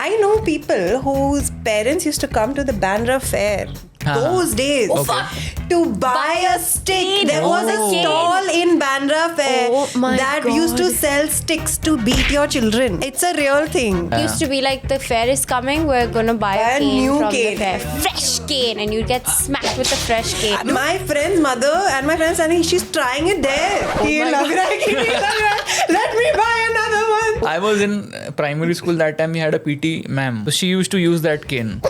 I know people whose parents used to come to the Bandra fair. Those days to buy a stick. There was a stall in Bandra fair that used to sell sticks to beat your children. It's a real thing. It used to be like the fair is coming, we're gonna buy a cane new from cane. the fair. Fresh cane, and you get smacked with a fresh cane. My friend's mother and my friend saying she's trying it there. Let me buy another one. I was in primary school that time. We had a PT ma'am. So she used to use that cane.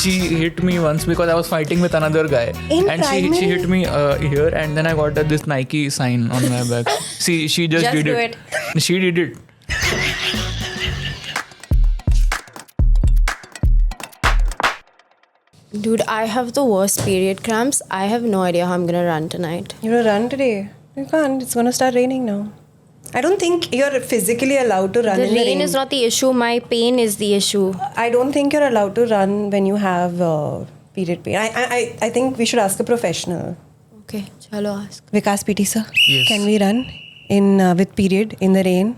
She hit me once because I was fighting with another guy. And she hit me here, and then I got this Nike sign on my back. See, she just did do it. She did it. Dude, I have the worst period cramps. I have no idea how I'm gonna run tonight. You're gonna run today? You can't. It's gonna start raining now. I don't think you're physically allowed to run The in the rain. rain is not the issue. My pain is the issue. I don't think you're allowed to run when you have period pain. I think we should ask a professional. Okay, chalo ask. Vikas PT sir, Yes. can we run in with period in the rain?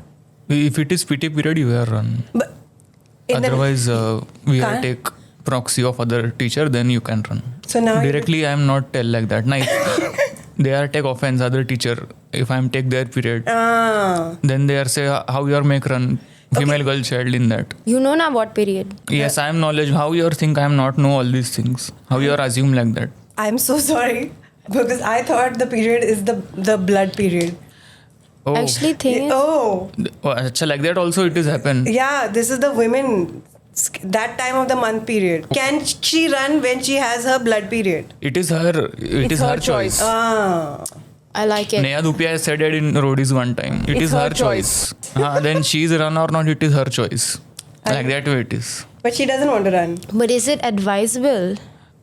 If it is PT period, you will run. But in Otherwise, we Can't? take proxy of other teacher, then you can run. So now Directly, I am not tell like that. Nice. They are take offense other teacher. If I am take their period, then they are say how you are make run female girl child in that. You know now what period? Yes, I am knowledge. How you are think I am not know all these things. How you are assume like that. I'm so sorry because I thought the period is the blood period. Oh, Actually, thing is, Oh, अच्छा, like that also it is happen. yeah, this is the women that time of the month period. Can she run when she has her blood period? It is her. It is her choice. I like it. Neha Dupia said it in Roadies one time. It is her choice. Then she is run or not, it is her choice. Like that way it is. But she doesn't want to run. But is it advisable?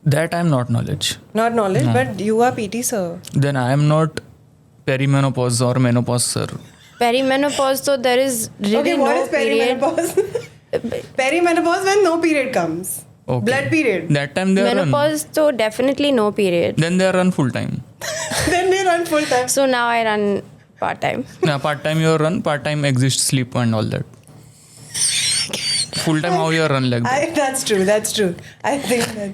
That I am not knowledge. Not knowledge, but you are PT sir. Then I am not perimenopause or menopause sir. Perimenopause, so there is really Okay, what no is period. perimenopause? Perimenopause when no period comes. Okay. Blood period. That time they run. Menopause, so definitely no period. Then they run full time. Then they run full time. So now I run part time. Now part time you run, part time exist, sleep and all that. Full time how you run like that. That's true. That's true. I think that.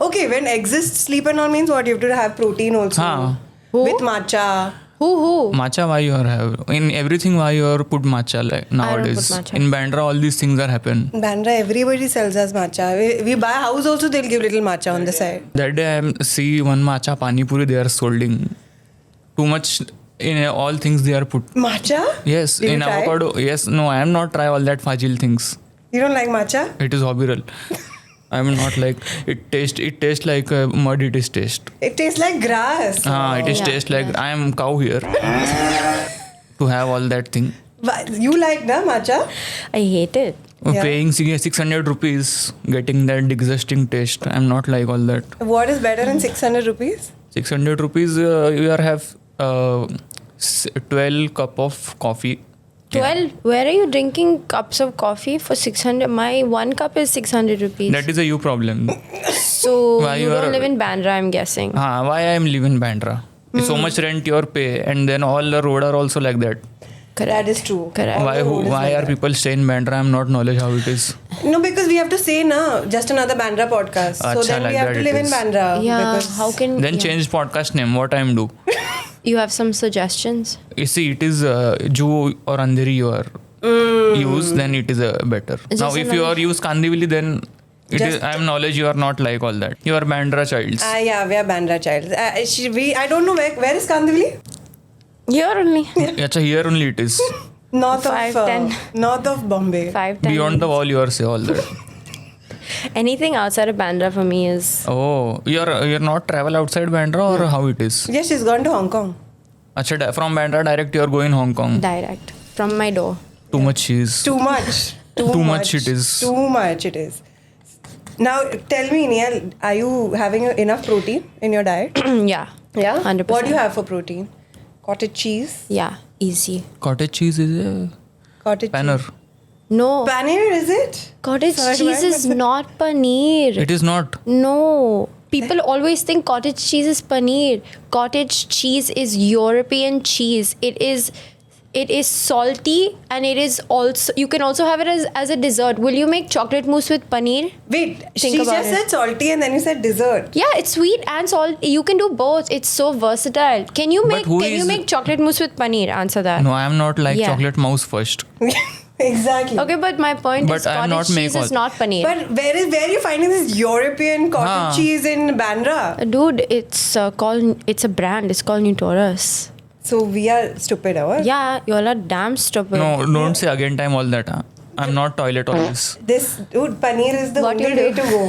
Okay, when exist sleep and all means what? You have to have protein also. Haan. With matcha. Who? Matcha why you are have in everything why you are put matcha like nowadays. matcha. In Bandra all these things are happen. Bandra, everybody sells us matcha. We buy a house also, they'll give little matcha on the side. That day I see one matcha pani puri they are solding. Too much in all things they are put. Matcha? Yes, Did you in try? avocado. Yes, no, I am not try all that fragile things. You don't like matcha? It is horrible. I am not like it taste like mud. It is taste. It tastes like grass. It is taste like I am cow here to have all that thing. But you like the matcha? I hate it. Yeah. Paying 600 rupees, getting that disgusting taste. I'm not like all that. What is better than 600 rupees? 600 rupees, you are have 12 cup of coffee. 12? Where are you drinking cups of coffee for 600? My one cup is 600 rupees. That is a you problem. So Why you you don't are- live in Bandra, I'm guessing. Why I am living in Bandra? So much rent your pay, and then all the road are also like that. That is true. Correct. Why are people staying in Bandra? I'm not knowledge how it is. No, because we have to say na, just another Bandra podcast. So Acha, then we like have that to it live in is. Bandra. Yeah, because how can... Then yeah. change podcast name. What I am do? You have some suggestions? You see, it is Ju or Andheri you are use, then it is better. Just Now, if you are use Kandivali, then it is. I am knowledge. You are not like all that. You are Bandra childs. yeah, we are Bandra child. I don't know where is Kandivali? Here only. Acha, here only it is. North 5'10". of north of Bombay. 5, 10 Beyond the wall, you are say all that. Anything outside of Bandra for me is... Oh, you're not travel outside Bandra or how it is? Yes, she's gone to Hong Kong. Acha, from Bandra direct you are going Hong Kong. direct. From my door. Too much cheese. Too much. Too much it is. Too much it is. Now, tell me, Neil, are you having enough protein in your diet? Yeah. Yeah? 100%. What do you have for protein? Cottage cheese? Yeah. Easy. Cottage cheese is a Cottage panner. cheese. No. Paneer, is it? Cottage Sorry, cheese why? is not paneer. It is not. No. People always think cottage cheese is paneer. Cottage cheese is European cheese. It it is salty and it is also, you can also have it as a dessert. Will you make chocolate mousse with paneer? Wait, she Think just about it. said salty and then you said dessert. Yeah, it's sweet and salt. You can do both. It's so versatile. Can you make chocolate mousse with paneer? Answer that. No, I am not like Yeah. chocolate mouse first. Exactly. Okay, but my point But is I'm not cottage cheese make is all- not paneer. But where are you finding this European cottage cheese in Bandra? Dude, it's a brand. It's called Nutoras. So we are stupid, or? Yeah, you all are damn stupid. No, don't say again time all that. Huh? I'm not toilet always. This dude, paneer is the What only you way do? to go.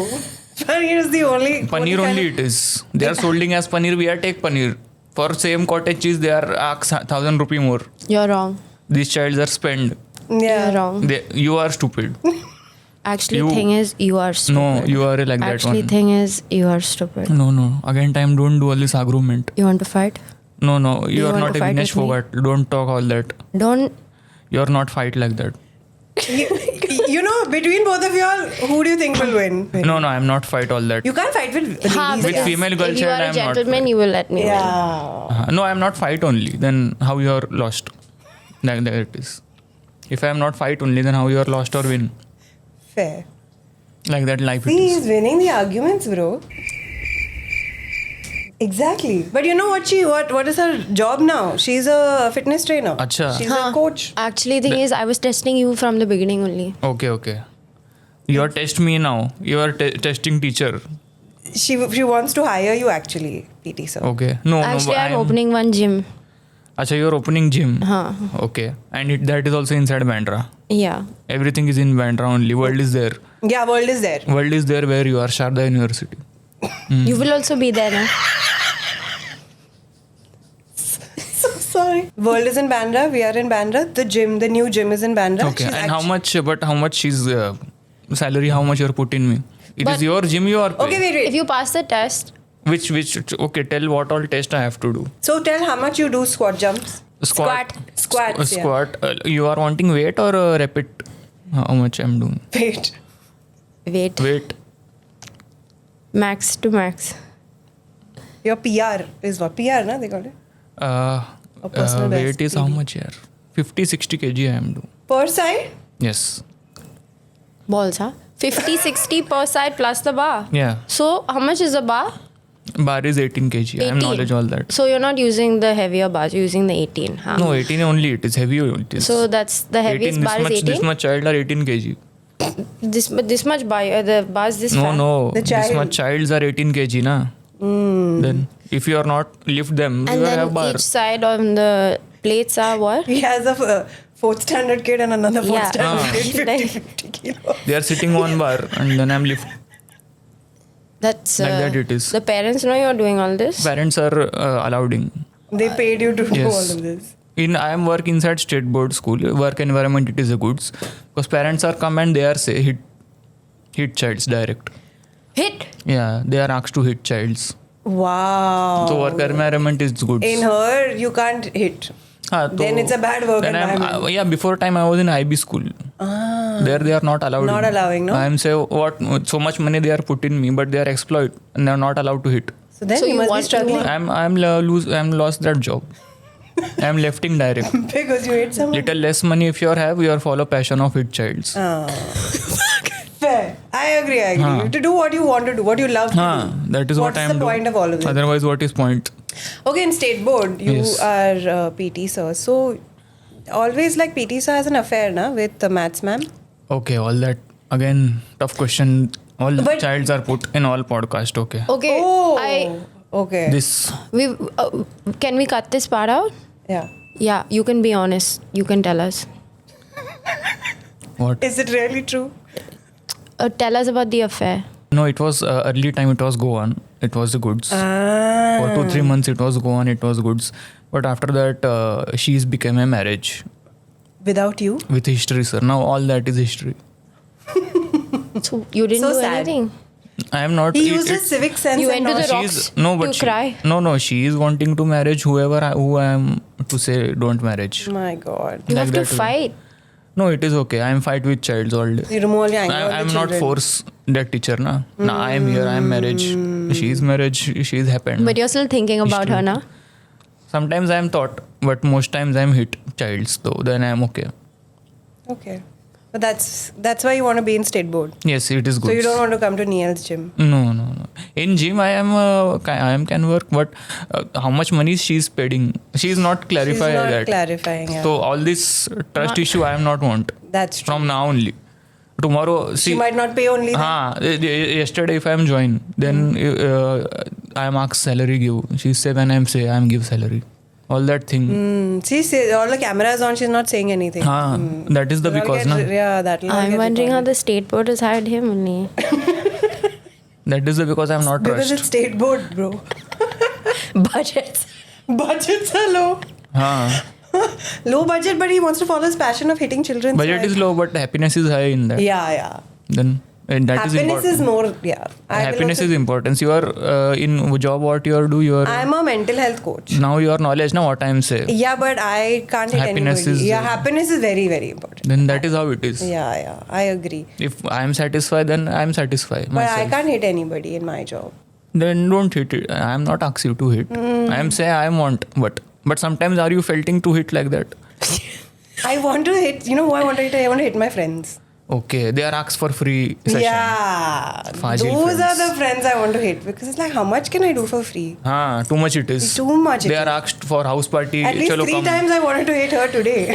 Paneer is the only. Paneer only it is. They are solding as paneer. We are take paneer. For same cottage cheese, they are 1,000 rupee more. You're wrong. These childs are spend. Yeah. You're wrong. You are stupid. Actually, You- thing is, you are stupid. No, you are like that Actually, one. thing is, you are stupid. No. Again time, don't do all this argument. You want to fight? No. You You are want not to a fight Vinesh with me? Fogart. Don't talk all that. Don't. You are not fight like that. You know, between both of y'all, who do you think will win? No, I'm not fight all that. You can't fight with ladies. Haan, With because female girl if you child, are I a am not gentleman, fight. you will let me win. Yeah. No, I am not fight only. Then how you are lost? Like that it is. If I am not fight only, then how you are lost or win? Fair. Like that life it See, is. he's winning the arguments, bro. Exactly. But you know what is her job now? She's a fitness trainer. Acha. She's a coach. Actually, thing is, I was testing you from the beginning only. Okay. You are test me now. You are testing teacher. She wants to hire you actually, PT sir. Okay. No. Actually, but I'm opening one gym. Acha, you are opening gym. Huh. Okay. And that is also inside Bandra. Yeah. Everything is in Bandra only. World is there. Yeah, world is there. World is there where you are. Sharda University. You will also be there now. So sorry. World is in Bandra. We are in Bandra. The new gym is in Bandra. Okay. She's And how much she's salary? How much you are putting me? It is But- your gym you are paying. Okay, wait. If you pass the test, Which okay, tell what all test I have to do. So tell how much you do squat jumps. Squats, yeah. Squat. You are wanting weight or repeat? How much I'm doing? Wait. Weight. max to max. Your PR is what? PR, na? They call it. personal Weight best is how PD. much here? 50-60 kg I am doing. Per side? Yes. Balls, huh? 50-60 per side plus the bar. Yeah. So, how much is the bar? Bar is 18 kg. I am 18. knowledge all that. So, you're not using the heavier bars, you're using the 18. Huh? No, 18 only. It is heavy. It is. So, that's the heaviest 18, bar is 18? This much child are 18 kg. This much bar, the bar is this fat? No. The This child. much childs are 18 kg, na? Then, if you are not lift them, And you then have bar. each side on the plates are what? He has a fourth standard kid and another fourth Yeah. standard kid, Like- 50 kilos. They are sitting on bar and then I'm lift. That's Like that it is. The parents know you're doing all this? Parents are allowing. They paid you to do Yes. all of this. I am work inside state board school. Work environment it is a goods. Because parents are come and they are say hit childs direct. Hit! Yeah, they are asked to hit childs. Wow. So work environment is goods. In her, you can't hit. Then it's a bad work environment. Yeah, before time I was in IB school. There they are not allowed. Not allowing, no? I am say what so much money they are put in me, but they are exploit and they are not allowed to hit. So then So you you must be want- struggling I'm lost that job. I am lefting direct. because you hate someone. Little less money if you have, you are follow passion of hit childs. Fair. I agree. To do what you want to do, what you love to do. That is What's what I am the doing. point of all of this? Otherwise, what is point? Okay, in state board, you Yes. are PT sir. So, always like PT sir has an affair na, with the maths ma'am. Okay, all that again tough question. All But- childs are put in all podcast. Okay, Okay. Okay. this Can we cut this part out? Yeah. Yeah, you can be honest. You can tell us. what? Is it really true? Tell us about the affair. No, it was early time. It was Goan. It was the goods. For 2-3 months, it was Goan. It was goods. But after that, she's became a marriage Without you? with history, sir. Now all that is history. So you didn't So do sad. anything. I am not. He used his civic sense You and went to not. the She's rocks no, to but cry. No. She is wanting to marriage who I am to say don't marriage. My God. You Like have to that way. fight. No, it is okay. I am fight with childs all day. You remove all your anger on I am the not children. force that teacher, na. Now I am here. I am marriage. She is marriage. She is happened. But you're still thinking about her now. Sometimes I am taught, but most times I am hit childs, though. Then I am okay. Okay. But that's why you want to be in state board. Yes, it is good. So you don't want to come to Neil's gym. No. In gym, I am can work, but how much money she's paying? She's not clarifying She's not that. clarifying. Yeah. So all this trust issue, I am not want. That's true. From now only. Tomorrow, see. She might not pay only. Yesterday, if I am joined, then I am asked salary give. She say when I am say I am give salary. All that thing. See, all the cameras on. She's not saying anything. That is the because na. Yeah, that'll. I'm wondering how the state board has hired him only. That is the because I'm not because trust. it's state board, bro. Budgets are low. Low budget, but he wants to follow his passion of hitting children. Budget is low, but happiness is high in that. Yeah. Then that happiness is important. is more. Yeah. Happiness is important. You are in job what you are do. You are. I'm a mental health coach. Now your knowledge now what I am say. Yeah, but I can't hit Happiness anybody. is- Happiness is very, very important. Then that is how it is. Yeah, I agree. If I am satisfied, then I am satisfied But myself. I can't hit anybody in my job. Then don't hit it. I am not asking you to hit. I am say I want, but sometimes are you felting to hit like that? I want to hit. You know who I want to hit? I want to hit my friends. Okay, they are asked for free session. Yeah, Fajil those friends. are the friends I want to hit because it's like, how much can I do for free? Too much it is. Too much. They are asked for house party. At least Chalo 3 come. times I wanted to hit her today.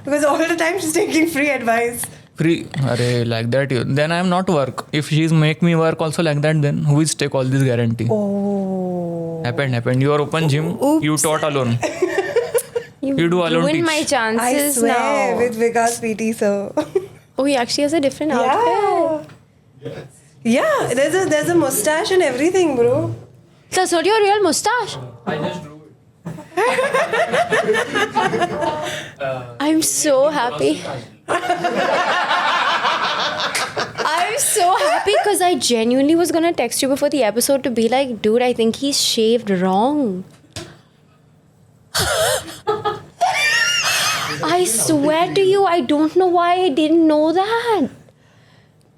Because all the time she's taking free advice. Free. Arey, like that. Then I am not work. If she's make me work also like that, then who is take all this guarantee? Oh. Happened. You are open gym. Oops. You taught alone. You do alone ruined teach. my I chances swear now. with Vikas PT sir. Oh, he actually has a different outfit. Yeah, there's a mustache and everything, bro. That's not your real mustache. I just drew it. I'm so happy. I'm so happy because I genuinely was gonna text you before the episode to be like, dude, I think he's shaved wrong. I swear to you, I don't know why I didn't know that.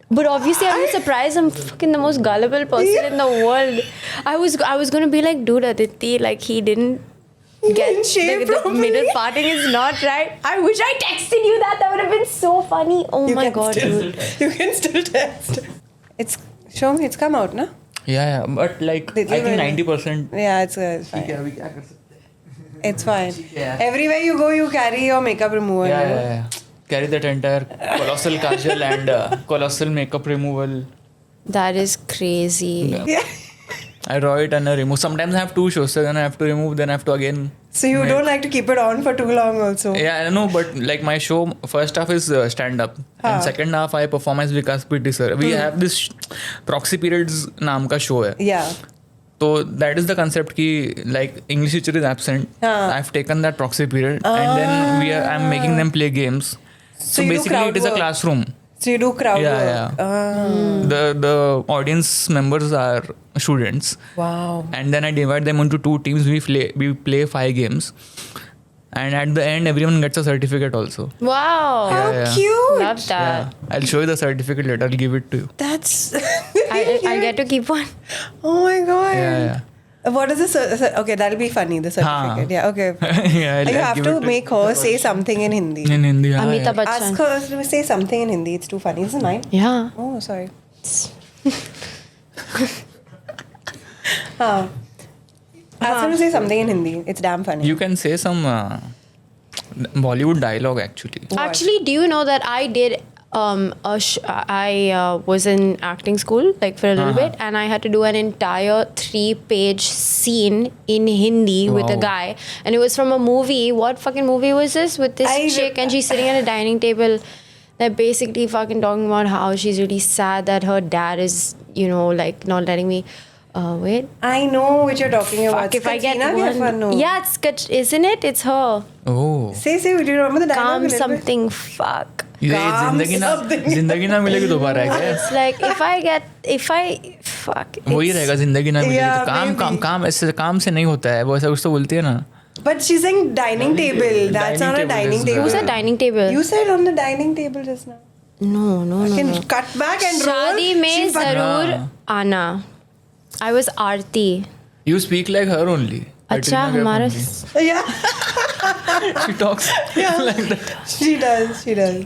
But obviously, I'm surprised. I'm fucking the most gullible person in the world. I was gonna be like, dude, Aditi, like he didn't get shave the properly. middle parting is not right. I wish I texted you that. That would have been so funny. Oh my god, dude. You can still test. Show me, it's come out, na? Yeah, but like I think 90%. Yeah, it's fine. It's fine. Everywhere you go, you carry your makeup remover. Yeah. Carry that entire colossal kajal and colossal makeup removal. That is crazy. Yeah. I draw it and I remove. Sometimes I have 2 shows, so then I have to remove, then I have to again. So you don't like to keep it on for too long also. Yeah, I know, but like my show, first half is stand up, and second half I perform as Vikas PT sir. We have this proxy periods नाम का show है. Yeah. So that is the concept ki like English teacher is absent. I've taken that proxy period and then I'm making them play games. So you do basically crowd it is a work. classroom. So you do crowd Yeah. work. The audience members are students. Wow. And then I divide them into 2 teams. We play 5 games. And at the end, everyone gets a certificate also. Wow. How cute. Love that. I'll show you the certificate later. I'll give it to you. That's. I get to keep one. Oh my god. Yeah. What is this? Okay, that'll be funny, the certificate. Yeah, okay. Yeah, You have to make her say something in Hindi. In Hindi. Amitabh Ask Bachchan. her to say something in Hindi. It's too funny. This is mine. Yeah. Oh, sorry. Ask her to say something in Hindi. It's damn funny. You can say some Bollywood dialogue actually. Actually, do you know that I did I was in acting school like for a little bit, and I had to do an entire 3-page scene in Hindi with a Wow. guy, and it was from a movie. What fucking movie was this? With this chick, and she's sitting at a dining table. They're basically fucking talking about how she's really sad that her dad is, you know, like not letting me. Wait. I know what you're talking about. Fuck, if I get Katrina one. Kaif, no. Yeah, isn't it? It's her. Oh. Say, do you remember the dialogue? Calm a little bit? something. Fuck. ये Calm something. जिंदगी ना मिलेगी दोबारा है क्या? It's like fuck. वही it's- रहेगा जिंदगी ना मिलेगी Yeah, तो maybe. काम से नहीं होता है वो ऐसा कुछ तो बोलती है ना. But she's saying dining table. That's not a Dining table dining is table. Who's at dining table? You said on the dining table just now. No. You can cut back and roll. शादी में She's fucking- जरूर आना. I was Aarti. You speak like her only. अच्छा Katrina Kaif हमारा only. Yeah, She talks like that. she does.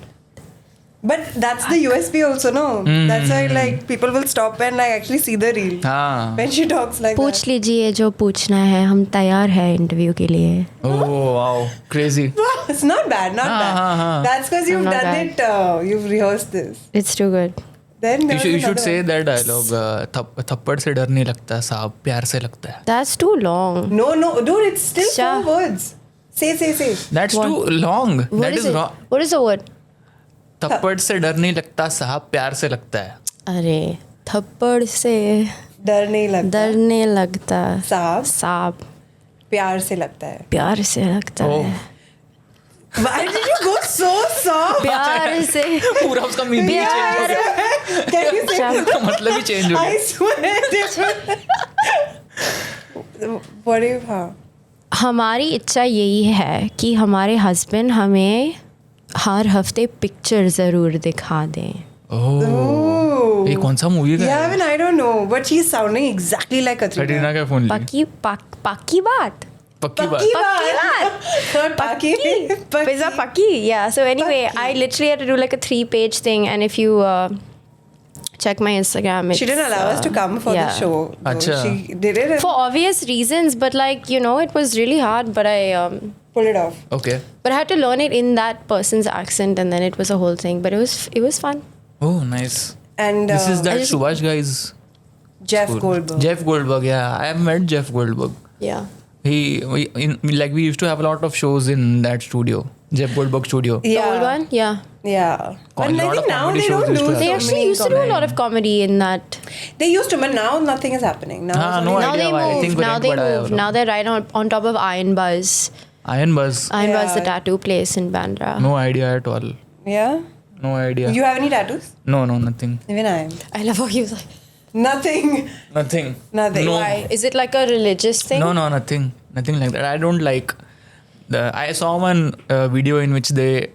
But that's the USP also, no? That's why like people will stop and like actually see the reel हाँ. when she talks like पूछ that. लीजिए जो पूछना है, हम तैयार हैं interview के लिए. Oh wow, crazy. It's not bad, not हाँ, bad. हाँ, हाँ. That's because you've Not done bad. it. You've rehearsed this. It's too good. Then there You was should another say one. that dialogue. थप्पड़ से डर नहीं लगता साहब, प्यार से लगता है. That's too long. No, dude, it's still Sha. 4 words. Say. That's What? too long. What That is is it? wrong. What is the word? थप्पड़ से डर नहीं लगता साहब, प्यार से लगता है. अरे थप्पड़ से डर नहीं लगता. डरने लगता साहब सांप प्यार से लगता है. प्यार से लगता Oh. है. Why did you go so soft? प्यार से पूरा उसका मीनिंग ही चेंज हो गया. Can you say? उसका मतलब ही चेंज हो I गया. swear. What if? हाँ. हमारी इच्छा यही है कि हमारे हस्बैंड हमें हर हफ्ते पिक्चर ज़रूर दिखा दें. Ooh. ये कौन सा मूवी का Yeah, है? even I don't know, but she's sounding exactly like Katrina. Katrina Kaif only. पक्की बात. पक्की बात. Paki baat. Not Paki. Pizza Paki. Yeah. So anyway, Paki. I literally had to do like a 3-page thing, and if you check my Instagram, She didn't allow us to come for yeah. the show. though. Acha. She did it and for obvious reasons, but like it was really hard. But I pulled it off. Okay. but I had to learn it in that person's accent, and then it was a whole thing. But it was fun. Oh, nice. And This is I that just- Subhash guy's Jeff school. Goldberg. Jeff Goldberg, yeah. I have met Jeff Goldberg. Yeah. We used to have a lot of shows in that studio, Jeff Goldberg studio. The Yeah. old one. Yeah. Yeah. But lot I of think now comedy they shows don't used to do have. They so actually many used to do a comedy. lot of comedy in that. They used to, but now nothing is happening. Now, it's no only- Now idea they why. I moved. think Now rent they बढ़ा है moved. वो लोग. Now they're right on top of Iron Buzz. Iron Buzz. Iron Buzz, the Yeah. tattoo place in Bandra. No idea at all. Yeah. No idea. You have any tattoos? No, nothing. Even I am. I love how he was like, Nothing. Nothing. Nothing. No. why? Is it like a religious thing? No, nothing. Nothing like that. I don't like I saw one video in which they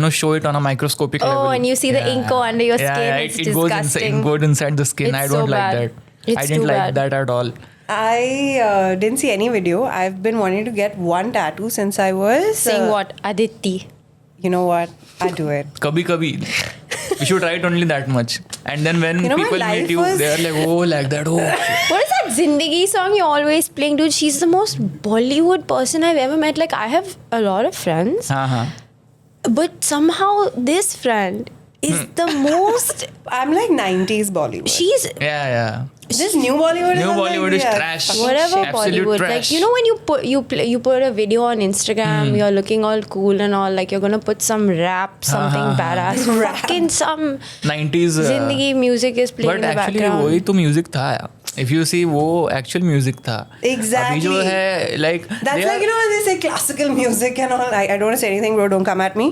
show it on a microscopic level. Oh, and you see the ink under your skin. Yeah, It's it goes inside, disgusting. it goes inside the skin. It's I don't so like bad. that. It's I didn't too like bad. that at all. I didn't see any video. I've been wanting to get one tattoo since I was. Saying what? Aditi. You know what? I do it. Kabhi. You should try it only that much. And then when You know, my people life meet you, was- they are like, oh, like that. Oh, shit. What is that Zindagi song you're always playing? Dude, she's the most Bollywood person I've ever met. Like, I have a lot of friends. हाँ. But somehow this friend is the most... I'm like 90s Bollywood. She's... Yeah. This new Bollywood New is all Bollywood like, is yeah, trash. fucking Whatever shit. Absolute Bollywood, trash. like when you put a video on Instagram, you're looking all cool and all, like you're gonna put some rap, something badass, fucking some 90s. Zindagi music is playing But in the actually background. वही तो music था. If you see वो actual music था. Exactly. अभी जो है like. That's they like, are- you know, when they say classical music and all. I don't want to say anything, bro. Don't come at me.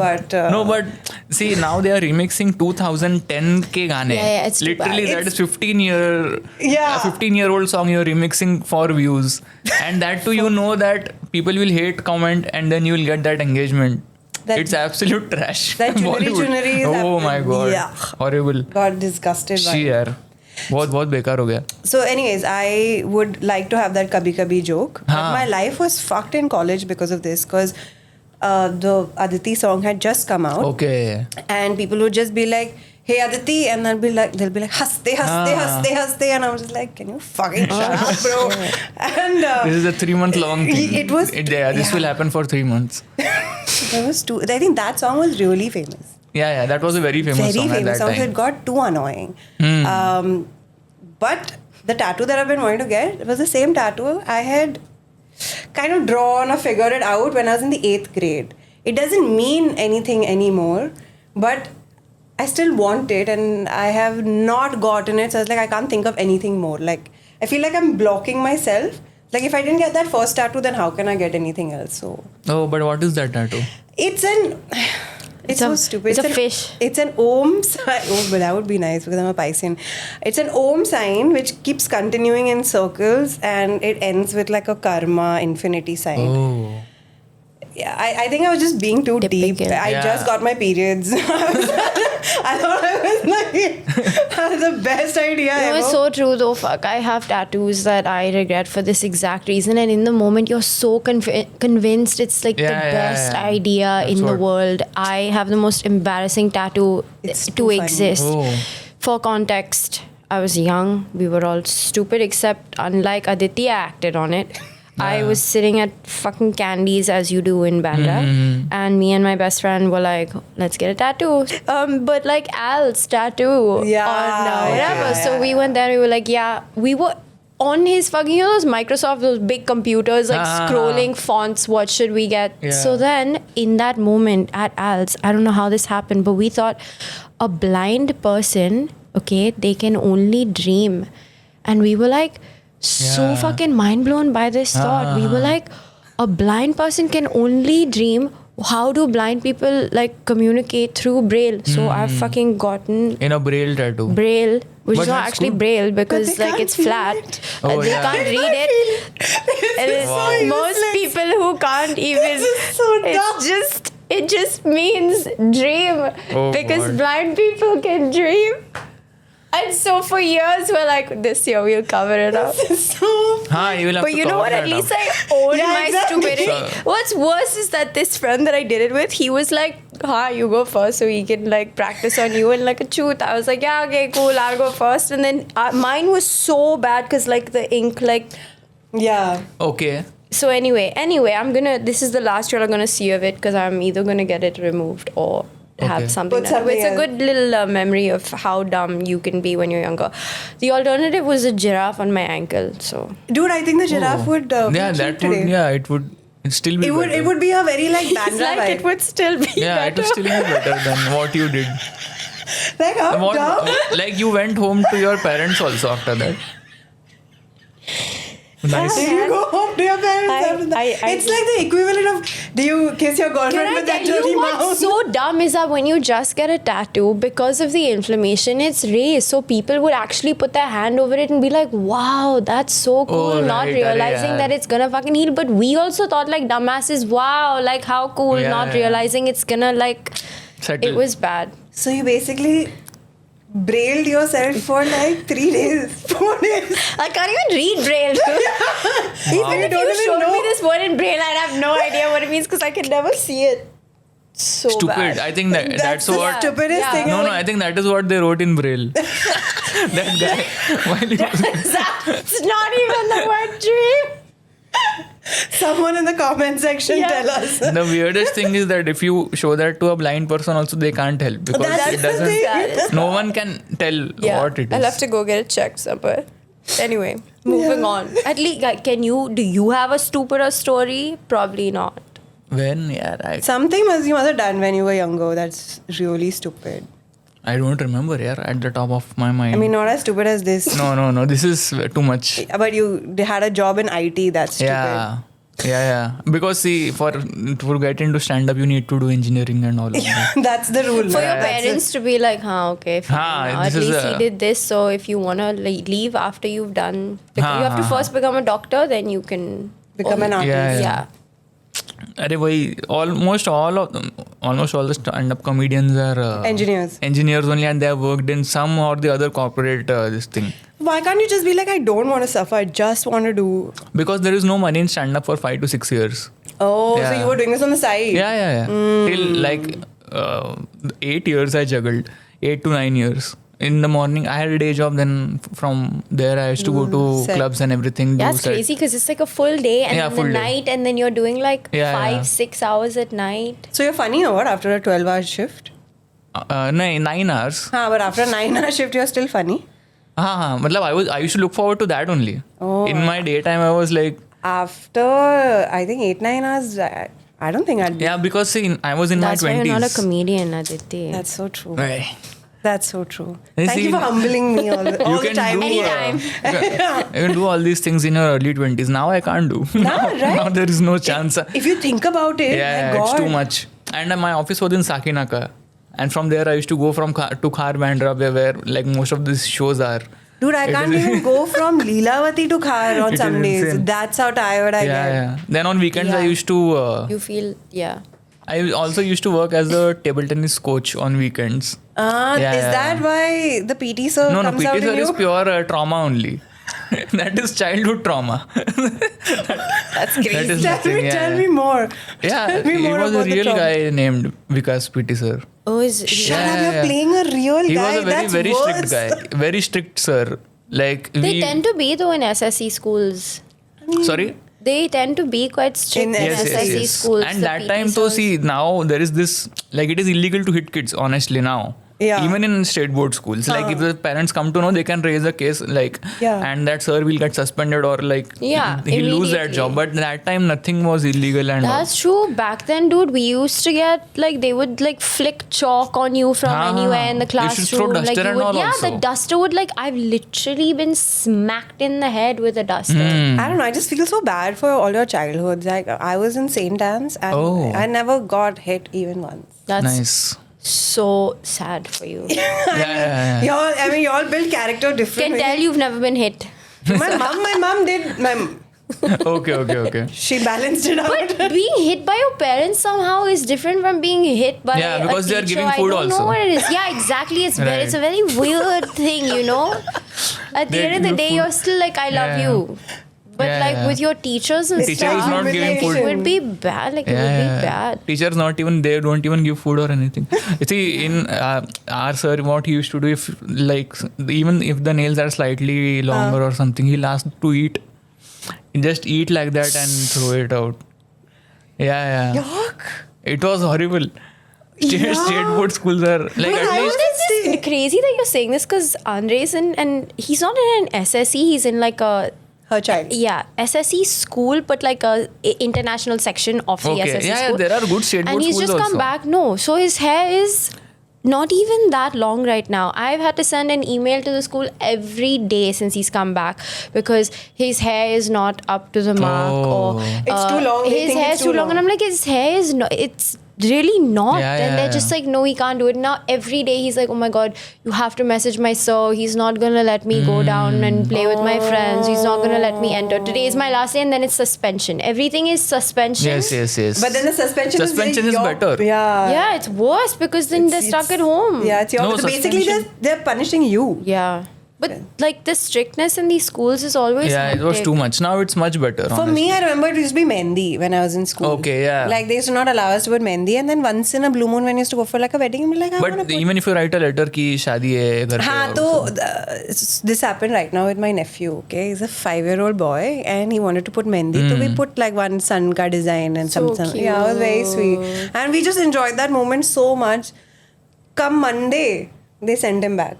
But. No, but see now they are remixing 2010 के गाने. Yeah, it's too Literally bad. that is 15-year. Yeah. A 15-year-old song you're remixing for views, and that too you know that people will hate comment and then you will get that engagement. That- It's absolute trash. That Bollywood. chunari is Oh my god. Yeah. Horrible. Got disgusted by she it. यार बहुत बेकार हो गया. So, anyways, I would like to have that Kabhi Kabhi joke. But हाँ. my life was fucked in college because of this. Because the Aditi song had just come out. Okay. And people would just be like, hey Aditi, and they'll be like haste, and I was just like, can you fucking shut up, bro? And This is a 3-month-long thing. It was- This will happen for 3 months. there was two. I think that song was really famous. Yeah, that was a very famous Very song at famous that song. So time. it got too annoying. But the tattoo that I've been wanting to get was the same tattoo I had kind of drawn or figured it out when I was in the 8th grade. It doesn't mean anything anymore, but I still want it and I have not gotten it. So I was like, I can't think of anything more. Like, I feel like I'm blocking myself. Like, if I didn't get that first tattoo, then how can I get anything else? So Oh, but what is that tattoo? it's an... It's so stupid. It's a an- fish. It's an Om sign. Oh, but that would be nice because I'm a Piscean. It's an Om sign which keeps continuing in circles and it ends with like a karma infinity sign. Oh. Yeah, I think I was just being too deep. Typical. I Yeah. just got my periods. I thought I was like, the best idea It ever. was so true though. Fuck, I have tattoos that I regret for this exact reason. And in the moment, you're so convinced it's like the best idea in the world. I have the most embarrassing tattoo to exist. For context, I was young. We were all stupid, except unlike Aditya, I acted on it. I was sitting at fucking Candies as you do in Bandra, and me and my best friend were like, "Let's get a tattoo." But like Al's tattoo on whatever. So we went there. We were like, "Yeah." We were on his fucking those Microsoft, those big computers, like scrolling fonts. What should we get? Yeah. So then, in that moment at Al's, I don't know how this happened, but we thought a blind person, okay, they can only dream, and we were like. So fucking mind blown by this thought. We were like, a blind person can only dream. How do blind people like communicate through Braille? So I've fucking gotten in a Braille tattoo. Braille, which But is not that's actually good. Braille because they like can't it's feel flat. it. They can't read it. And it's most people who can't even. It just means dream because God. blind people can dream. And so for years we're like, this year we'll cover it up. You will have But to you know cover what? At that least up. I own my stupidity. So- What's worse is that this friend that I did it with, he was like, you go first so he can like practice on you and like a truth. I was like, yeah, okay, cool, I'll go first. And then mine was so bad because like the ink like... Yeah. Okay. So anyway, this is the last you're gonna see of it because I'm either gonna get it removed or have something. Put something It's a else. good little memory of how dumb you can be when you're younger. The alternative was a giraffe on my ankle. So Dude, I think the giraffe would. It would still be. It would be a very like it's Bandra like vibe. it would still be Yeah, it better. would still be better than what you did. Like how dumb. Like you went home to your parents also after that. Nice. Did you go home to your parents after that? It's like the equivalent of do you kiss your Can girlfriend I with that tell dirty you what's mouth? so dumb is that when you just get a tattoo, because of the inflammation, it's raised. So people would actually put their hand over it and be like, wow, that's so cool. Not right, realizing that it's gonna fucking heal. But we also thought like dumbasses, wow, like how cool, not realizing it's gonna like... Settle. It was bad. So you basically brailled yourself for like 3 days, 4 days. I can't even read Braille. Even if don't you even showed know. me this word in Braille, I'd have no idea what it means because I can never see it. So Stupid. bad. I think that's the what. stupidest thing. No, I think that is what they wrote in Braille. That guy. While he was, It's not even the word dream. Someone in the comment section tell us. the weirdest thing is that if you show that to a blind person, also they can't help because That's it the doesn't. thing. No one can tell what it is. I'll have to go get it checked somewhere. Anyway, moving on. At least, do you have a stupider story? Probably not. When? Yeah, Something you must have done when you were younger that's really stupid. I don't remember. Yeah, at the top of my mind. I mean, not as stupid as this. No. This is too much. But you had a job in IT, that's stupid. Yeah. Because see, for get into stand-up, you need to do engineering and all of that. That's the rule. For your parents to be like, okay, fine, now. At this is least he did this. So if you want to leave after you've done, you have to first become a doctor, then you can Become an artist. Yeah. अरे वही almost all the stand-up comedians are engineers only, and they have worked in some or the other corporate this thing. Why can't you just be like, I don't want to suffer, I just want to do... Because there is no money in stand-up for 5 to 6 years. Oh, so you were doing this on the side? Yeah. Till like 8 years I juggled. 8 to 9 years. In the morning, I had a day job. Then from there, I used to go to clubs and everything. That's crazy because it's like a full day and then the night, and then you're doing like 5-6 hours at night. So you're funny or what after a 12-hour shift? 9 hours. But after a 9-hour shift, you're still funny? I used to look forward to that only. In my daytime, I was like... After, I think 8-9 hours, I don't think I'd be... Yeah, because see, I was in my 20s. That's why you're not a comedian, Aditi. That's so true. Right. That's so true. You Thank you for humbling me all the time. Anytime. You can do all these things in your early 20s. Now I can't do. Now there is no chance. If you think about it, my God. It's too much. And my office was in Sakinaka. And from there I used to go to Khar Bandra where like most of these shows are. Dude, I can't even go from Leelavati to Khar on some days. Insane. That's how tired I get. Yeah. Then on weekends I used to... you feel, I also used to work as a table tennis coach on weekends. Is that why the PT sir No, comes PT out sir in is you? pure trauma only. That is childhood trauma. That's crazy. That is tell nothing, tell me more. Yeah, Tell me he more was a about the real trauma. guy named Vikas PT sir. Oh, is Shut up, Yeah, you're yeah. playing a real He guy. was a very, That's very worse. strict guy. Very strict sir. Like they tend to be though in SSE schools. Sorry? They tend to be quite strict In in Yes, yes, SSE yes. schools. And the that PT time, so sirs. see, now there is this, like, it is illegal to hit kids, honestly, now. Yeah. Even in state board schools. Like, if the parents come to know, they can raise a case, like, Yeah. and that sir will get suspended or, like, Yeah, he'll lose that immediately. job. But that time, nothing was illegal and all. That's true. Back then, dude, we used to get like they would like flick chalk on you from Haan, anywhere in the they should classroom. throw Like duster you and would, all yeah, also. the duster would like I've literally been smacked in the head with a duster. I don't know. I just feel so bad for all your childhoods. Like I was in St. Anne's and Oh. I never got hit even once. That's Nice. so sad for you. Yeah. Y'all, I mean, y'all build character differently. Can tell you've never been hit. My mom did. Okay. She balanced it out. But being hit by your parents somehow is different from being hit by Yeah, because a they are teacher. giving I food don't know also. what it is. Yeah, exactly. It's Right. it's a very weird thing, you know. At the They end of the give day, food. you're still like, I love Yeah. you. But Yeah, like yeah. with your teachers and Teacher is stuff, not giving food. it would be bad. Like it would be bad. Teachers not even, they don't even give food or anything. You see, in our sir, what he used to do, if like even if the nails are slightly longer or something, he'll ask to eat. Just eat like that and throw it out. Yeah. Yuck. It was horrible. State board schools are like But at I least. It's just crazy that you're saying this because Andres and he's not in an SSE. He's in like a Her child. yeah SSE school, but like a international section of the Okay, SSE yeah, school. there are good state board and he's schools just also. come back. No, so his hair is not even that long right now. I've had to send an email to the school every day since he's come back because his hair is not up to the mark or It's too long. They his think hair it's is too long. long. And I'm like, his hair is not. It's really not. Yeah, and yeah, they're just yeah. like, no, he can't do it. Now every day he's like, oh my god, you have to message my sir. He's not gonna let me go down and play with my friends. He's not gonna let me enter. Today is my last day, and then it's suspension. Everything is suspension. Yes. But then the suspension is better. Yeah. Yeah, it's worse because then they're stuck at home. Yeah, it's your. No, basically, suspension. they're punishing you. Yeah. But like the strictness in these schools is always Yeah, it was hectic. too much. Now it's much better. For me, I remember it used to be Mehendi when I was in school. Okay, yeah. Like they used to not allow us to put Mehendi, and then once in a blue moon when you used to go for like a wedding, I'm like, I want to But put. even if you write a letter ki shadi hai ghar pe हाँ तो this happened right now with my nephew. Okay, he's a 5-year-old boy and he wanted to put Mehendi. So we put like one sun ka design and So some. Yeah, it was very sweet, and we just enjoyed that moment so much. Come Monday, they sent him back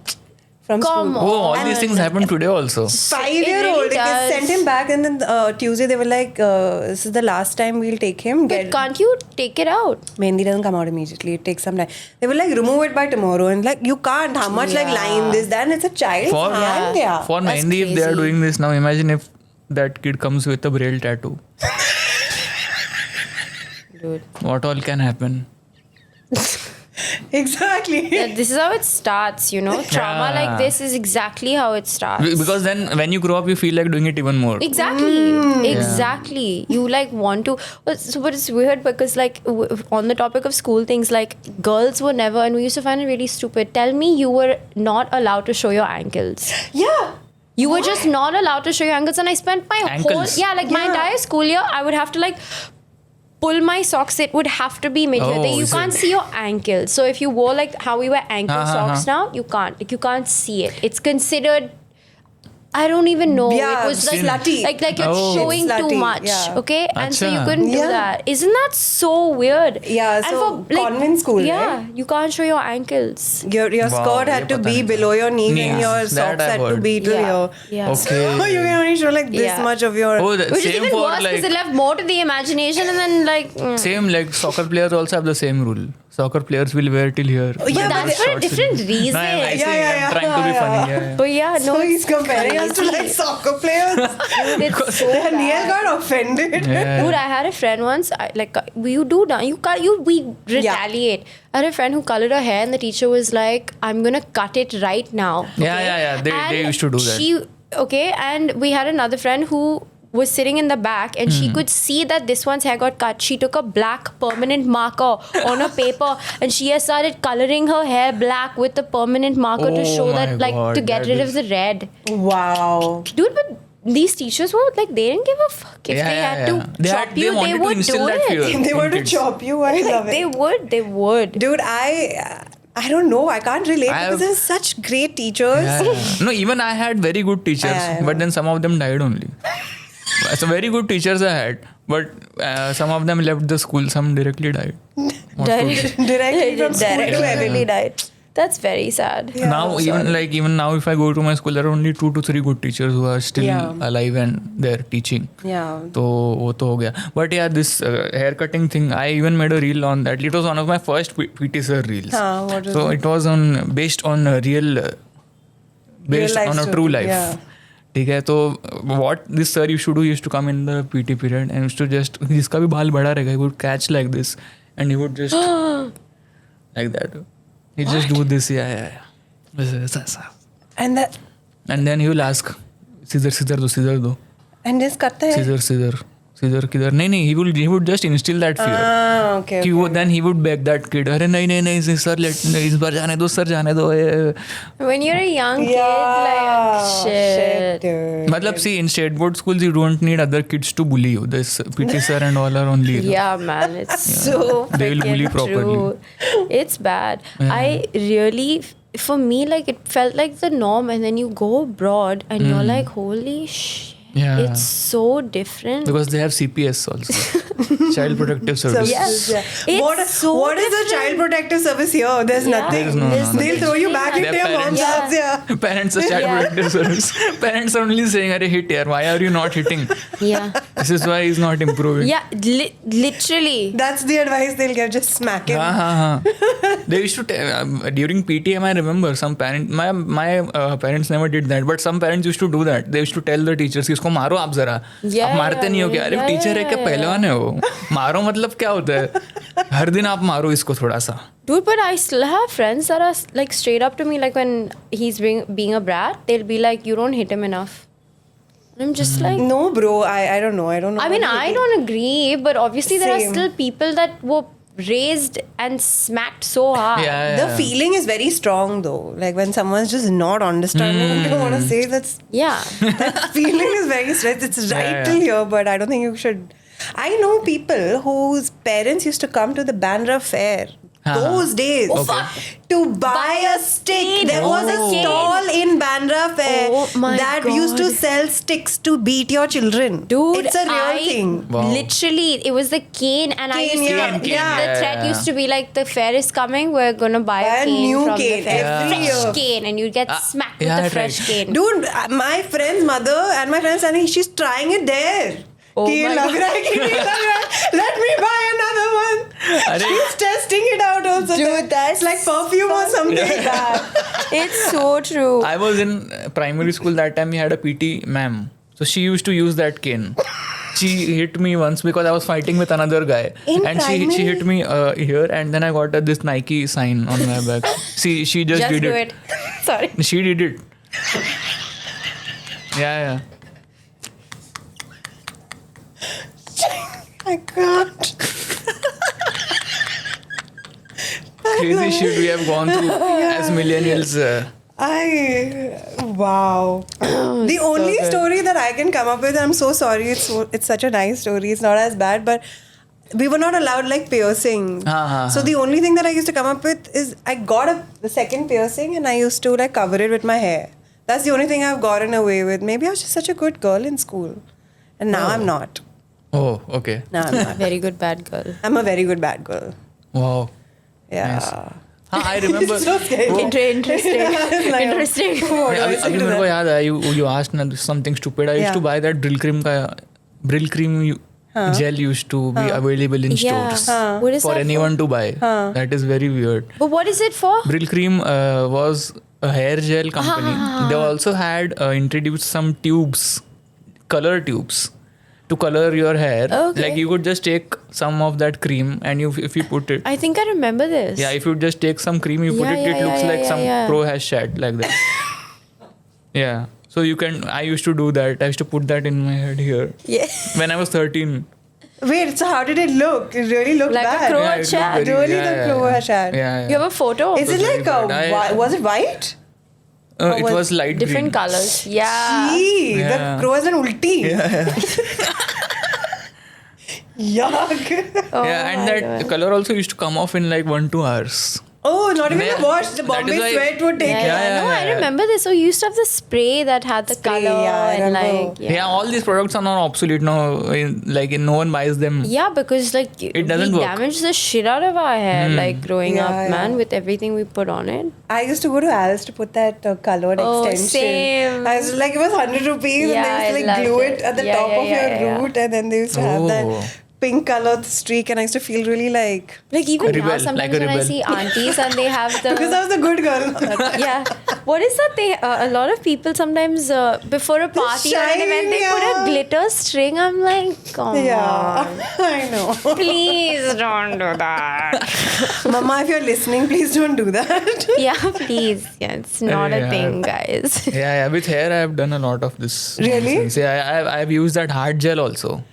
from Come school. Oh, all on. these things happen today also. 5-year-old. really They does. sent him back, and then Tuesday they were like, "This is the last time we'll take him." But can't you take it out? Mehendi doesn't come out immediately. It takes some time. They were like, remove it by tomorrow, and like you can't. How much like Yeah. line this that? And it's a child's For hand. Yeah. for That's Mehendi, if they are crazy. doing this now, imagine if that kid comes with a braille tattoo. Dude. What all can happen? Exactly. Yeah, this is how it starts, you know. Trauma Yeah. like this is exactly how it starts. Because then when you grow up, you feel like doing it even more. Exactly. You like want to. But it's weird because like on the topic of school things, like girls were never, and we used to find it really stupid. Tell me you were not allowed to show your ankles. Yeah. You were just not allowed to show your ankles, and I spent my Ankles? whole my Yeah. entire school year. I would have to like pull my socks. It would have to be mid here. Oh, You is can't it? see your ankles. So if you wore like how we wear ankle socks Uh-huh. now, you can't. Like you can't see it. It's considered. I don't even know. Yeah, it was like slutty. like you're Oh. showing It's too slutty, much. yeah. Okay, and so you Acha. couldn't do Yeah. that. Isn't that so weird? Yeah, And so convent school, Yeah, right? you can't show your ankles. Your Wow, skirt ye had to pata be nahi. below your knees, Knees. and your That socks I've had to heard. be till Yeah. your. Yeah. Okay. So you can only show like this Yeah. much of your. Oh, Which is same even for worse because like it left more to the imagination, and then like. same like soccer players also have the same rule. Soccer players will wear till here. Yeah, but that's for a Shorts will- different reason. No, I'm Yeah, I'm trying to be funny. Yeah. But yeah, no. So he's comparing us to like soccer players. It's so And Neil bad. got offended. Yeah. Dude, I had a friend once. We retaliate. I had a friend who colored her hair, and the teacher was like, "I'm gonna cut it right now." Yeah. They And used to do that. And we had another friend who was sitting in the back and she could see that this one's hair got cut. She took a black permanent marker on a paper and she has started coloring her hair black with the permanent marker to Oh show my that, like, God, to get that rid is- of the red. Wow. Dude, but these teachers were like, they didn't give a fuck. If they had to chop you, they wanted to would instill do that it. fear They in want to kids. chop you. I love They it. would. Dude, I don't know. I can't relate I because have- there's such great teachers. No, even I had very good teachers, Yeah, but then some of them died only. So very good teachers I had, but some of them left the school. Some directly died. What to do? Directly from school to Directly heaven. died. That's very sad. Yeah, Now even now, if I go to my school, there are only 2 to 3 good teachers who are still Yeah. alive and they're teaching. Yeah. तो वो तो हो गया. But yeah, this hair cutting thing, I even made a reel on that. It was one of my first PT sir reels. What was So it was based on real, based life on a story, true life. yeah. ठीक है, तो what this sir used to do, he used to come in the PT period and used to just, जिसका भी बाल बड़ा रहेगा, he would catch like this and he would just like that. He just do this, yeah. ऐसा. And that And then he will ask, scissor दो. and this करता है. Scissor किधर? नहीं, he would just instill that fear. Okay. कि वो then he would beg that kid, अरे नहीं सर इस बार जाने दो ये. When you're a young kid, like, shit. dude. मतलब see, in state board schools you don't need other kids to bully you. This PT sir and all are only. Yeah, man, it's so They will bully freaking properly. true. It's bad. I really, for me, like, it felt like the norm, and then you go abroad and you're like, holy shit. Yeah. It's so different. Because they have CPS also, Child Protective Service. Yes. Yeah. It's so what is the different. child protective service here? There's Yeah. nothing. There's no- They'll throw you back Their into your mom's parents. house. Yeah. Parents are Child Yeah. Protective Service. Parents are only saying, "Arey hit here. Why are you not hitting? Yeah. This is why he's not improving." Yeah, literally. That's the advice they'll give. Just smack him. They used to tell, during PTM. I remember some parents. My parents never did that, but some parents used to do that. They used to tell the teachers, "इसको मारो आप जरा." Yeah, आप मारते नहीं हो क्या? अरे टीचर है क्या? पहलवान है वो. मारो मतलब क्या होता है? हर दिन आप मारो इसको थोड़ा सा. Dude, but I still have friends that are like straight up to me, like when he's being a brat, they'll be like, "You don't hit him enough." And I'm just like, No, bro. I don't know. I don't know. I mean, what I they don't agree, but obviously there are Same. still people that were raised and smacked so hard. Yeah. The feeling is very strong though. Like when someone's just not understanding, I don't want to say that's Yeah. that feeling is very stressed. It's right Yeah. till here, but I don't think you should. I know people whose parents used to come to the Bandra fair. Those days to buy a stick. There was a Oh. stall in Bandra fair Oh my that used to God. sell sticks to beat your children. Dude, it's a real thing. Wow. Literally, it was the cane, and I Cane, used to. yeah, Cane, yeah. The threat yeah. used to be like, the fair is coming. We're gonna buy Buy a a cane new from cane the fair. every Fresh year. cane, and you get smacked with yeah, the right. fresh cane. Dude, my friend's mother and my friend's son, she's trying it there. Oh कि ये my लग रहा है कि नहीं लग रहा है. Let me buy another one. अरे. She's testing it out also. Dude, that's it's like perfume or something. It's so true. I was in primary school that time. We had a PT ma'am, so she used to use that cane. She hit me once because I was fighting with another guy, In and she primary? hit me here, and then I got this Nike sign on my back. See, she just did do it. it. Sorry. She did it. Yeah. I can't. Crazy shit we have gone through as millennials. Wow. The only good. story that I can come up with, I'm so sorry, it's such a nice story. It's not as bad, but we were not allowed like piercing. So the only thing that I used to come up with is I got the second piercing and I used to like cover it with my hair. That's the only thing I've gotten away with. Maybe I was just such a good girl in school. And now I'm not. Oh, okay. Now I'm not. Very good bad girl. I'm a very good bad girl. Wow. Yeah. Nice. I remember. It's so scary. Interesting. Like, Interesting. What do I say अभी to मेरे को that? याद आया, you asked something stupid. I used Yeah. to buy that Brill cream gel used to be available in Yeah. stores What is for that anyone to buy. That is very weird. But what is it for? Brill cream was a hair gel company. They also had introduced some tubes, color tubes, to color your hair. Okay. Like you could just take some of that cream and if you put it. I think I remember this. Yeah, if you just take some cream, you put Yeah, it, it yeah, looks yeah, like yeah, some yeah. pro has shat like that. Yeah. So I used to do that. I used to put that in my head here Yeah. when I was 13. Wait, so how did it look? It really looked Like a bad. crow Yeah, it chat. looked very- Really yeah, the yeah, crow yeah. chat. Yeah, yeah. You have a photo? Is it like very bad. was it white? It was light Different green. colors. Yeah. Gee, Yeah. the crow has an ulti. Yuck. Oh Yeah, and my that God. color also used to come off in like 1-2 hours. Oh, not even Yeah, the wash. The that Bombay is why- sweat would take Yeah, it. yeah, no, I yeah. remember this. So you used to have the spray that had the Spray, color yeah, I and remember. like Yeah, all these products are now obsolete now. No one buys them. yeah, because like It doesn't we work. damaged the shit out of our hair like growing Yeah, up, yeah. man, with everything we put on it. I used to go to Al's to put that colored Oh, extension. same. I was like, it was 100 rupees Yeah, and I they used to like glue loved it it. at the Yeah, top yeah, of yeah, your yeah. root and then they used to have Oh. that pink colored streak and I used to feel really like, Even Rebel, now, like sometimes a when I rebel. see aunties and they have the because I was a good girl. yeah, what is that? They a lot of people sometimes before a party or an shine, event they put yeah. a glitter string. I'm like, come Yeah, on, I know. please don't do that. Mama, if you're listening, please don't do that. Yeah, please. Yeah, it's not a Yeah. thing, guys. Yeah. With hair, I have done a lot of this. Really? things. Yeah, I've used that hard gel also.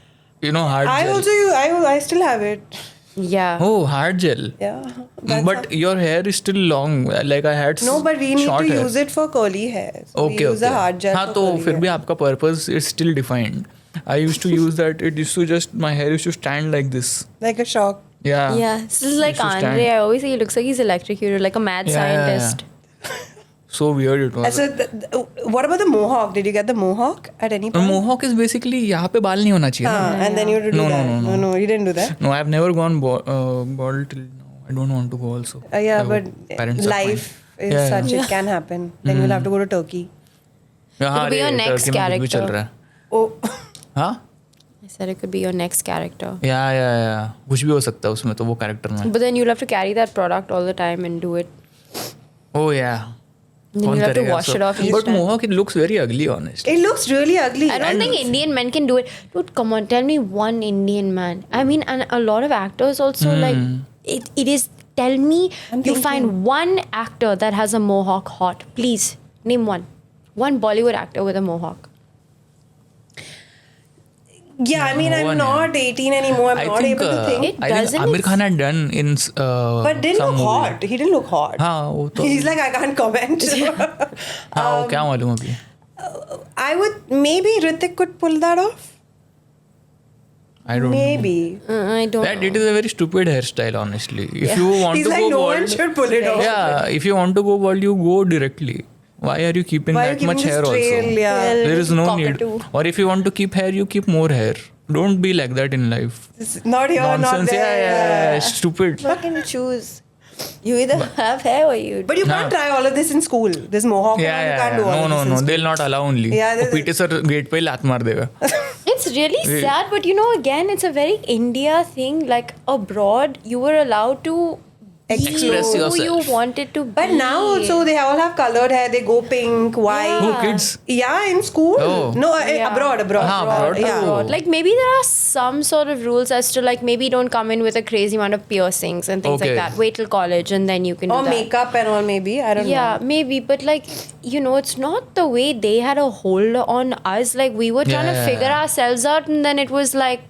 You know, hard I gel. also use, I still have it. Yeah. Oh, hard gel. Yeah. that's But your hair is still long. Like I had No, but we need short to hair. use it for curly hair. So Okay, we use okay. a hard gel हाँ for तो curly फिर hair. भी आपका purpose is still defined. I used to use that. It used to just my hair used to stand like this. Like a shock. Yeah. Yeah, this is like Used to Andre. stand. I always say he looks like he's electrocuted, like a mad Yeah, yeah, yeah. scientist. So weird it was. So, what about the mohawk? Did you get the mohawk at any point? Mohawk is basically यहाँ पे बाल नहीं होना चाहिए ना. And then you had to do No, no, that. no. You didn't do that. No, I've never gone bald till now. I don't want to go also. Yeah, My but parents are life fine. is Yeah, such, yeah. it can happen. Then you'll have to go to Turkey. हाँ, It'll be your अरे, next Turkey में कुछ भी चल character. रहा है. Oh, हाँ? I said it could be your next character. Yeah. कुछ भी हो सकता है उसमें तो वो character में. But then you'll have to carry that product all the time and do it. Oh yeah. Then कौन you'll have to करेगा wash सब? it off each But time. mohawk it looks very ugly honestly. it looks really ugly. I don't think Indian men can do it. Dude, come on, tell me one Indian man. I mean, and a lot of actors also like it is. Tell me you find one actor that has a mohawk hot. Please name one. One Bollywood actor with a mohawk. Yeah, I mean, No I'm one, not 18 anymore. I'm I not think able to think. It I think doesn't. Amir Khan had done in But didn't some look movie. hot. He didn't look hot. हाँ वो तो He's like, I can't comment. हाँ वो क्या मालूम अभी. I would, maybe Hrithik could pull that off. I don't know. Maybe. I don't. That it is a very stupid hairstyle honestly. If you want He's to like, go no bald, one should pull it off. yeah, if you want to go bald, you go directly. Why are you keeping Why are you that much keeping hair this trail? also? Yeah. Well, There is no need. cockatoo. Or if you want to keep hair, you keep more hair. Don't be like that in life. It's not here, not Nonsense. there. Yeah. Stupid. Fucking choose. You either have hair or you. But you can't try all of this in school. This mohawk and all, you can't do all of this in No. school. They'll not allow only. Yeah, वो पीटे sir gate पे ही लात मार देगा. It's really sad, but you know, again, it's a very India thing. Like abroad, you were allowed to be Express who yourself. you wanted to be. But now also they all have colored hair. They go pink, white. Who kids? Yeah, in school. Oh. No, Yeah. abroad. abroad. Yeah. Oh. Like maybe there are some sort of rules as to like maybe don't come in with a crazy amount of piercings and things Okay. like that. Wait till college and then you can Or do that. makeup and all, maybe. I don't Yeah, know. maybe, but like you know, it's not the way they had a hold on us. Like we were trying to Yeah. figure ourselves out, and then it was like,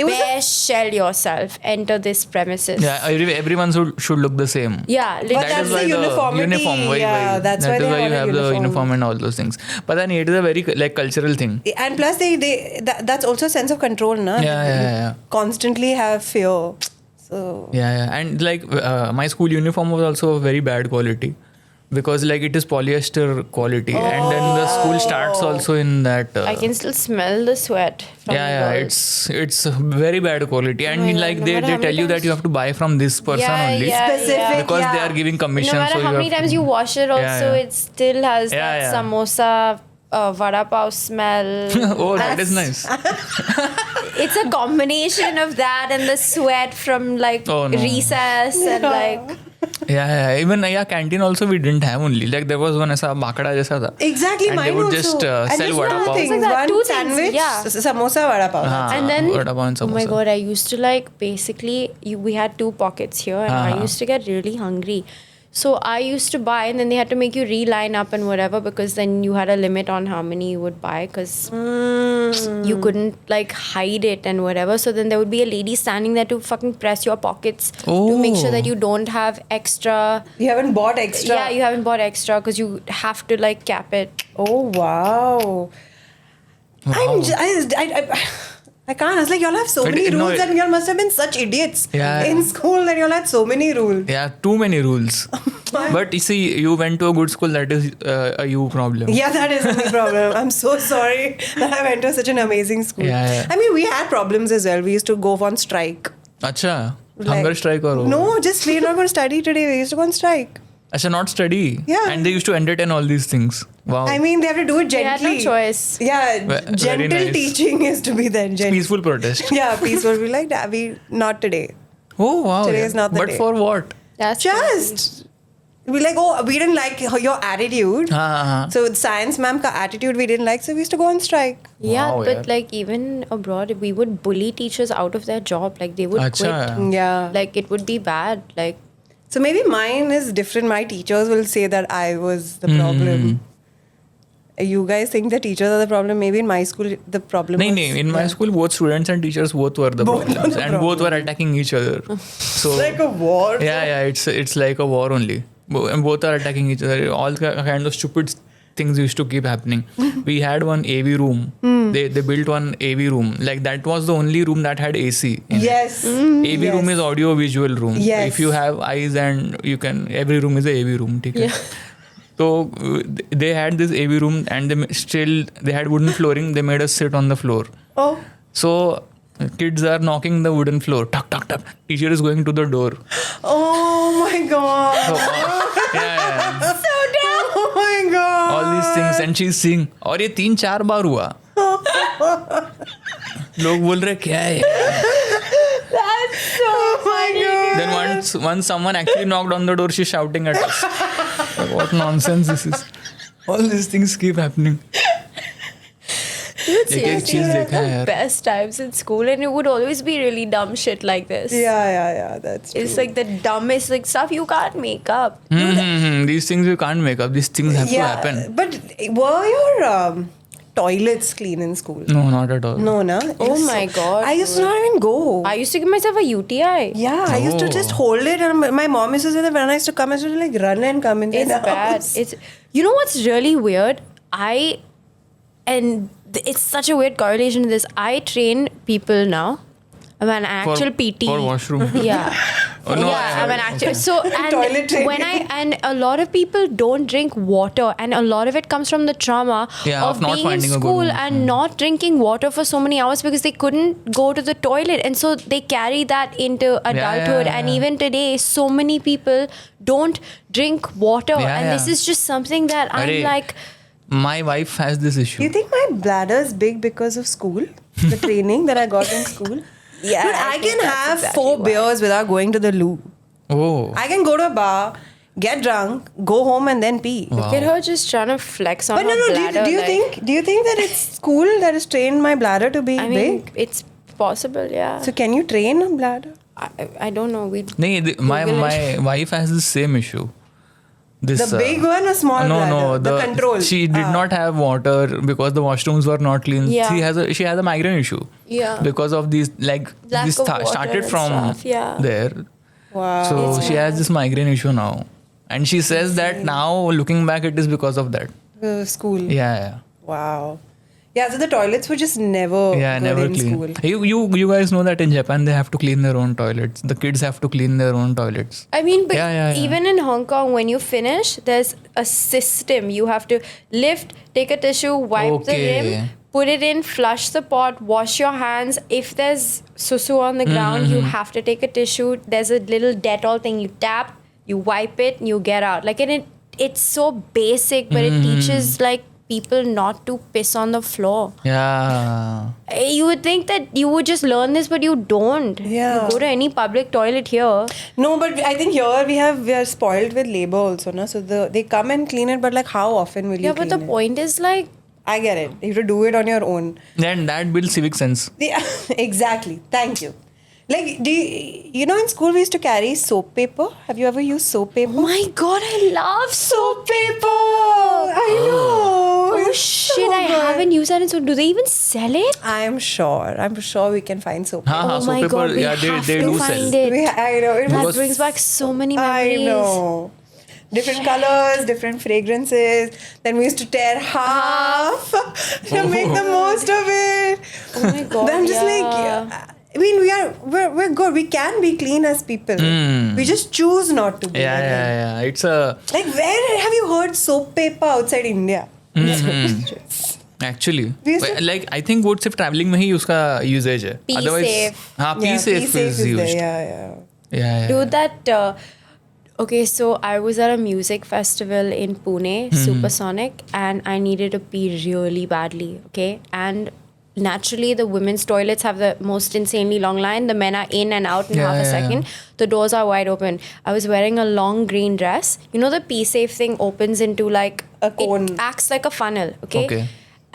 It was bare shell yourself, enter this premises. Yeah, everyone should look the same. Yeah, But literally. that's the uniformity. uniform. Yeah, that's why that they is why you have a have the uniform. uniform and all those things. But then it is a very like cultural thing. And plus, that's also a sense of control, na? Yeah. Constantly have fear. So Yeah. And like my school uniform was also very bad quality. Because like it is polyester quality, and then the school starts also in that. I can still smell the sweat. From the girls. it's very bad quality, and my God, like no they matter how tell many you that times- you have to buy from this person only Specific, because yeah. they are giving commission. No matter so how you many have times you wash it, also yeah. it still has Yeah, that yeah. samosa, vada pav smell. Oh, that is nice. It's a combination of that and the sweat from like Oh, no. recess and like. Yeah. Even canteen also we didn't have only. Like there was one ऐसा बाकड़ा जैसा था. exactly, And mine they would also. just And sell there's vada two pav. things. It's like that, One two things, sandwich, yeah. samosa, vada pav. हाँ, And then, vada pav and oh my samosa. god, I used to like basically, we had two pockets here and I used to get really hungry. So I used to buy, and then they had to make you reline up and whatever, because then you had a limit on how many you would buy, because you couldn't like hide it and whatever. So then there would be a lady standing there to fucking press your pockets to make sure that you don't have extra. You haven't bought extra. Yeah, you haven't bought extra because you have to like cap it. Oh wow. I can't. It's like y'all have so But, many no, rules, and y'all must have been such idiots in school that y'all had so many rules. Yeah, too many rules. But you see, you went to a good school. That is a you problem. Yeah, that is the problem. I'm so sorry that I went to such an amazing school. Yeah. I mean, we had problems as well. We used to go on strike. Acha, hunger strike or what? No, just we're not going to study today. We used to go on strike. Acha, not study. Yeah. And they used to entertain all these things. Wow. I mean, they have to do it They had gently. no choice. Yeah, Very gentle nice. teaching is to be there. Peaceful protest. Yeah, peaceful. We like that. We not today. Oh wow. Today is not the But day. for what? That's Just we like, oh, we didn't like your attitude. हाँ. So science ma'am ka attitude we didn't like, so we used to go on strike. Yeah, Wow, but yeah. like even abroad, we would bully teachers out of their job. Like they would Acha. quit. Yeah. Like it would be bad. Like So maybe mine is different. My teachers will say that I was the problem. You guys think the teachers are the problem? Maybe in my school the problem No, was... no. In my school, both students and teachers both were the Both were problems, the and both were attacking each other. So It's like a war. yeah, it's like a war only. And both are attacking each other. All kind of stupid things used to keep happening. We had one AV room. They built one AV room. Like that was the only room that had AC. In Yes. it. AV room is audio visual room. Yes. If you have eyes and you can, every room is a AV room. ठीक है? So they had this AV room, and they had wooden flooring. They made us sit on the floor. Oh. So kids are knocking the wooden floor. Tuck, tuck, tuck. Teacher is going to the door. Oh my god. So, yeah. So dumb. Oh my god. All these things, and she's saying, और ये 3-4 बार हुआ. लोग बोल रहे क्या है? that's so funny. Then once someone actually knocked on the door, she's shouting at us. Like, what nonsense this is. All these things keep happening. Dude, एक seriously, चीज we had देखा है the यार. best times in school, and it would always be really dumb shit like this. Yeah, that's true. It's like the dumbest like stuff you can't make up. These things you can't make up. These things have to happen. But were your toilets clean in school? No, not at all. No, na? Oh my God, I used to not even go. I used to give myself a UTI. Yeah, I used to just hold it, and my mom used to say that when I used to come, I used to like run and come inside It's the bad. house. It's you know what's really weird? It's such a weird correlation to this. I train people now. I'm an actual PT. For washroom. Yeah. Oh, no, yeah, I'm an actual. So Toilet training. and a lot of people don't drink water, and a lot of it comes from the trauma of not being in finding a good school one. and not drinking water for so many hours because they couldn't go to the toilet, and so they carry that into adulthood. And yeah. even today, so many people don't drink water, Yeah, and yeah. this is just something that I'm Arey, like. My wife has this issue. You think my bladder is big because of school? The training that I got in school? Yeah, But I think can that's have exactly 4 why. beers without going to the loo. Oh. I can go to a bar, get drunk, go home, and then pee. Wow. Look at her just trying to flex on But her no, bladder. do you like, think that it's school that has trained my bladder to be I mean, big? it's possible, yeah. So can you train a bladder? I don't know. My wife has the same issue. This, The big one or small no, bladder? no, the control. She did not have water because the washrooms were not clean. Yeah. She has a migraine issue. Yeah. Because of these, like, Lack this of water started and from stuff, yeah. there. Wow. So she has this migraine issue now, and she says that now, looking back, it is because of that. School. Yeah. Wow. Yeah, so the toilets were just never Yeah, good never in clean. school. You guys know that in Japan they have to clean their own toilets. The kids have to clean their own toilets. I mean, but Yeah. even in Hong Kong, when you finish, there's a system. You have to lift, take a tissue, wipe the Okay. rim, put it in, flush the pot, wash your hands. If there's susu on the ground, you have to take a tissue. There's a little Dettol thing. You tap, you wipe it, you get out. Like, and it's so basic, but it teaches like people not to piss on the floor. Yeah. You would think that you would just learn this, but you don't. Yeah. You go to any public toilet here. No, but I think here we are spoiled with labor also, na? So they come and clean it, but like how often will you Yeah, clean but the it? point is like, I get it. You have to do it on your own. Then that builds civic sense. Yeah, exactly. Thank you. Like, you know in school we used to carry soap paper? Have you ever used soap paper? Oh my god, I love soap paper. I know. Oh It's shit, so I good. haven't used that. And so, do they even sell it? I'm sure we can find soap paper. हाँ Oh soap my paper, god, we yeah, have they to do find sell. it. I know. It That was, brings back so many memories. I know. Different colors, different fragrances. Then we used to tear half to make the most of it. Oh my god. Then I'm just like, I mean, we're good. We can be clean as people. We just choose not to be. Yeah. It's a Like, where have you heard soap paper outside India? actually We used to- like I think वो सिर्फ traveling में ही उसका usage है. Pee Otherwise, safe. हाँ, Yeah, Pee safe is there. used. Yeah. Yeah. Dude, that. Okay, so I was at a music festival in Pune, Supersonic, and I needed to pee really badly. Okay, and naturally the women's toilets have the most insanely long line. The men are in and out in half a second. The doors are wide open. I was wearing a long green dress. You know the Pee Safe thing opens into like A cone. It acts like a funnel. Okay. Okay.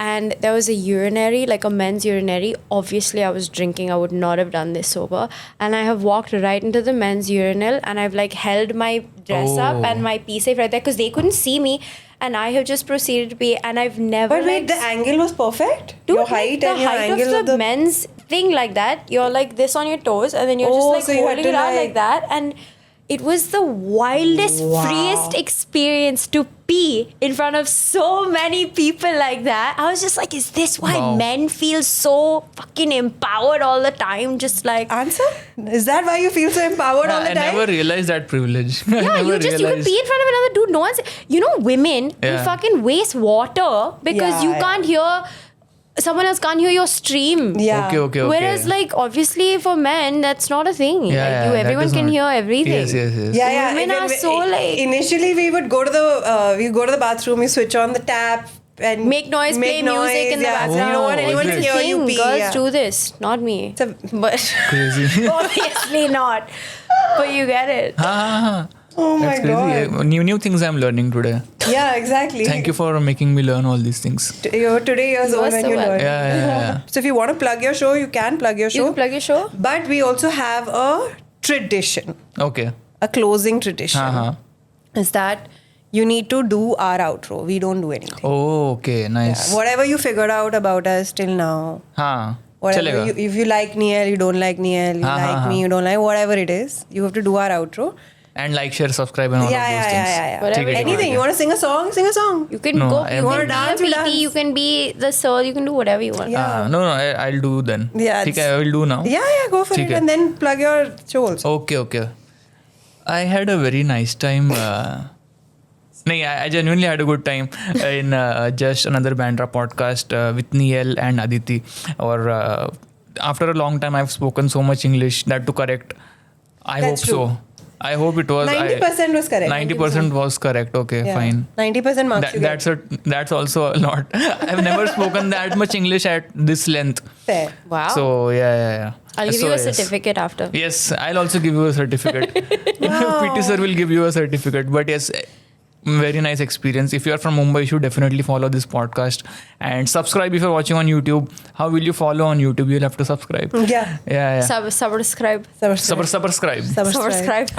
And there was a urinary, like a men's urinary. Obviously, I was drinking. I would not have done this sober. And I have walked right into the men's urinal and I've like held my dress up and my Pee Safe right there because they couldn't see me. And I have just proceeded to pee. And I've never. But wait, the angle was perfect? Dude, your like, height the and your height angle of the men's thing like that. You're like this on your toes, and then you're Oh, just like so you had holding to, it out like- like that. And it was the wildest, Wow. freest experience to pee in front of so many people like that. I was just like, is this why Wow. men feel so fucking empowered all the time? Just like. Answer? Is that why you feel so empowered all the I time? never realized that privilege. I Yeah, never you can realized. pee in front of another dude. No one's. You know, women will Yeah. fucking waste water because Yeah, you yeah. can't hear. Someone else can't hear your stream. Yeah. Okay. Whereas, like, obviously for men, that's not a thing. Yeah, like, that everyone is can not- hear everything. Yes. Yeah. Women are so, like- Initially, we would go to the bathroom, we switch on the tap and Make noise, play music in the background. You don't want Oh, anyone is to it? hear you Thing, pee. girls yeah. do this, not me. It's a- But Crazy. obviously not. But you get it. हाँ. Oh my That's god. crazy. New things I'm learning today. Yeah, exactly. Thank you for making me learn all these things. You're today years You old are when so you learn. welcome. Yeah. So if you want to plug your show, you can plug your You show. can plug your show. But we also have a tradition, Okay. a closing tradition. हाँ. Is that you need to do our outro. We don't do anything. Oh, okay. Nice. Whatever you figured out about us till now. हाँ. Whatever चलेगा. if you like Niel, you don't like Niel, you हाँ, like हाँ, me, हाँ. you don't like whatever it is, you have to do our outro. And like, share, subscribe and all of those things. Yeah. Whatever ठीक है, ठीक है, Anything. ठीक You है. want to sing a song? Sing a song. You can No, go. I You wanna can dance, be you a PT. dance. You can be the sir. You can do whatever you want. Yeah. No, I'll do then. Yeah, ठीक है, I will do now. Yeah, go for ठीक it है. and then plug your show also. Okay. I had a very nice time. I genuinely had a good time in just another Bandra podcast with Niel and Aditi. Or after a long time, I've spoken so much English that to correct. I That's hope true. so. I hope it was. 90% was correct. 90% was correct. Okay, Yeah. fine. 90% marks you get. That's also a lot. I've never spoken that much English at this length. Fair. Wow. So yeah. I'll give So, you a yes. certificate after. Yes, I'll also give you a certificate. PT sir will give you a certificate. But yes, very nice experience. If you are from Mumbai, you should definitely follow this podcast and subscribe if you're watching on YouTube. How will you follow on YouTube? You'll have to subscribe. Yeah. Subscribe. Subscribe.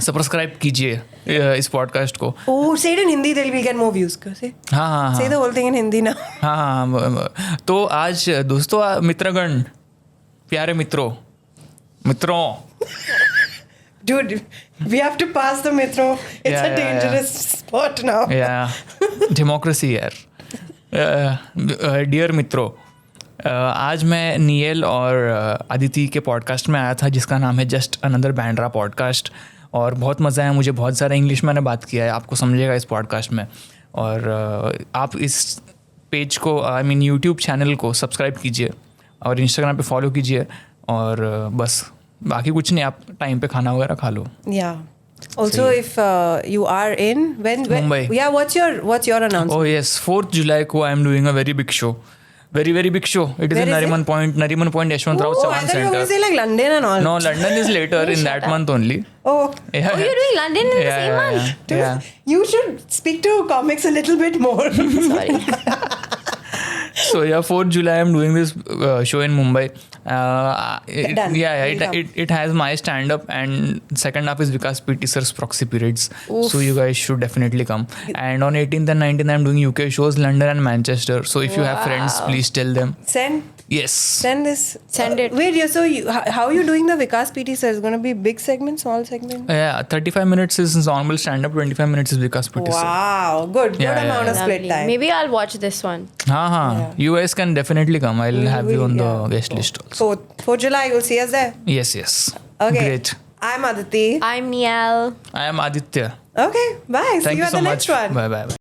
Subscribe कीजिए इस podcast को. Oh, say it in Hindi, then we'll get more views. Say हाँ. the whole thing in Hindi now. हाँ. तो आज दोस्तों मित्रगण प्यारे मित्रों Dude, we have to pass the metro. It's Yeah, a dangerous spot now. Yeah, democracy यार. Dear मित्रों, आज मैं नियल और अदिति के पॉडकास्ट में आया था जिसका नाम है जस्ट अनदर बैंड्रा पॉडकास्ट. और बहुत मज़ा आया मुझे. बहुत सारा इंग्लिश मैंने बात किया है, आपको समझेगा इस पॉडकास्ट में. और आप इस पेज को यूट्यूब चैनल को सब्सक्राइब कीजिए और इंस्टाग्राम पे फॉलो कीजिए. और बस बाकी कुछ नहीं, आप टाइम पे खाना वगैरह खा लो. Yeah. Also, if you are in when Mumbai. Yeah, what's your announcement? Oh yes, 4th July को I am doing a very big show. Very, very big show. It is Where in is Nariman Point, Yashwantrao Oh, I Chavan thought you were going to Center. say like London and all. No, London is later in that month only. Oh, Yeah. Oh, you're doing London in the same month? dude, Yeah. you should speak to comics a little bit more. Sorry. So yeah, 4th July I'm doing this show in Mumbai. Done. It has my stand up, and second half is Vikas PT sir's proxy periods. So you guys should definitely come. And on 18th and 19th, I'm doing UK shows, London and Manchester. So if you have friends, please tell them. Send this. Send it. Wait, how are you doing the Vikas PT sir? Is going to be big segment, small segment? Yeah, 35 minutes is normal stand up, 25 minutes is Vikas PT sir. Wow, good amount of split Lovely. time. Maybe I'll watch this one. Yeah. You guys can definitely come. I'll have you on the guest list also. 4th July, you'll see us there. Yes. Okay. Great. I'm Aditi. I'm Niall. I am Aditya. Okay, bye. Thank see you you at so the much. next one. Bye.